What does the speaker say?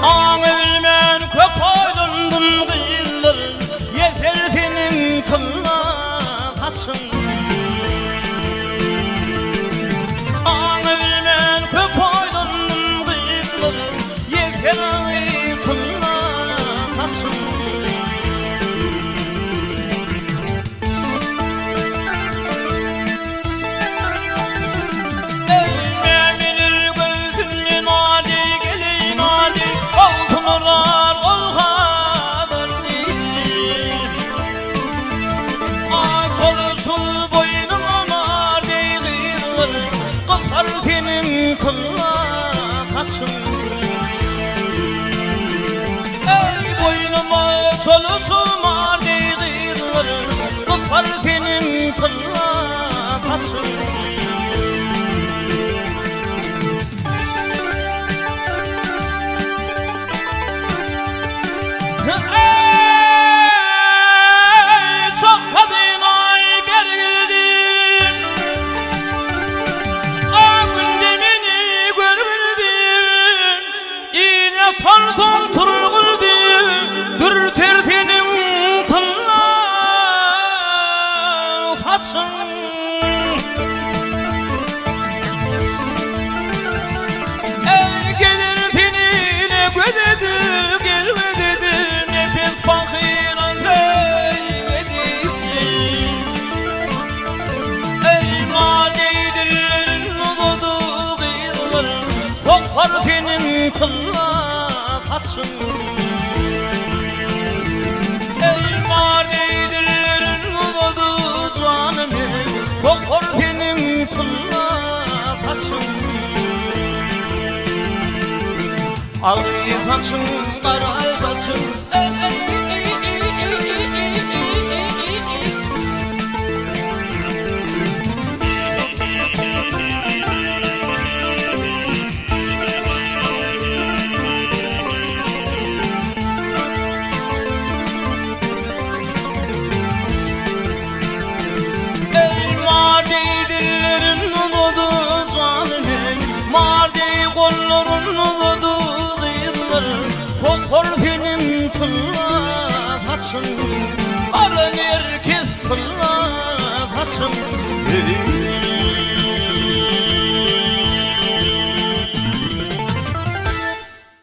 Ağını bilmän köp oýlandym gyýylar, yeter senin kılına kaçın. Ağını bilmän köp oýlandym gyýylar, yeter kılına kaçın. Ey boynuma solusumar deygiler, kıpar senin kılla kaçın. Ey çok kadınay berildim, gündemini görürdüm, yine tarzım turguldu, dürter senin kılla saçın. Ey gelir tenine gödedi, gelmedi, nefes bakıyla söyledi. Ey mali dillerin uzadı kıyılar, kokar senin kılla kaçın. Ey mali dillerin uzadı canım, kokar senin kılla kaçın. Ağrı saçın, karay saçın, ey mardi dillerin uzadı canım, mardi kolların uzadı kıyılar, kokar senin kılla saçın. Alın herkes kılla saçın.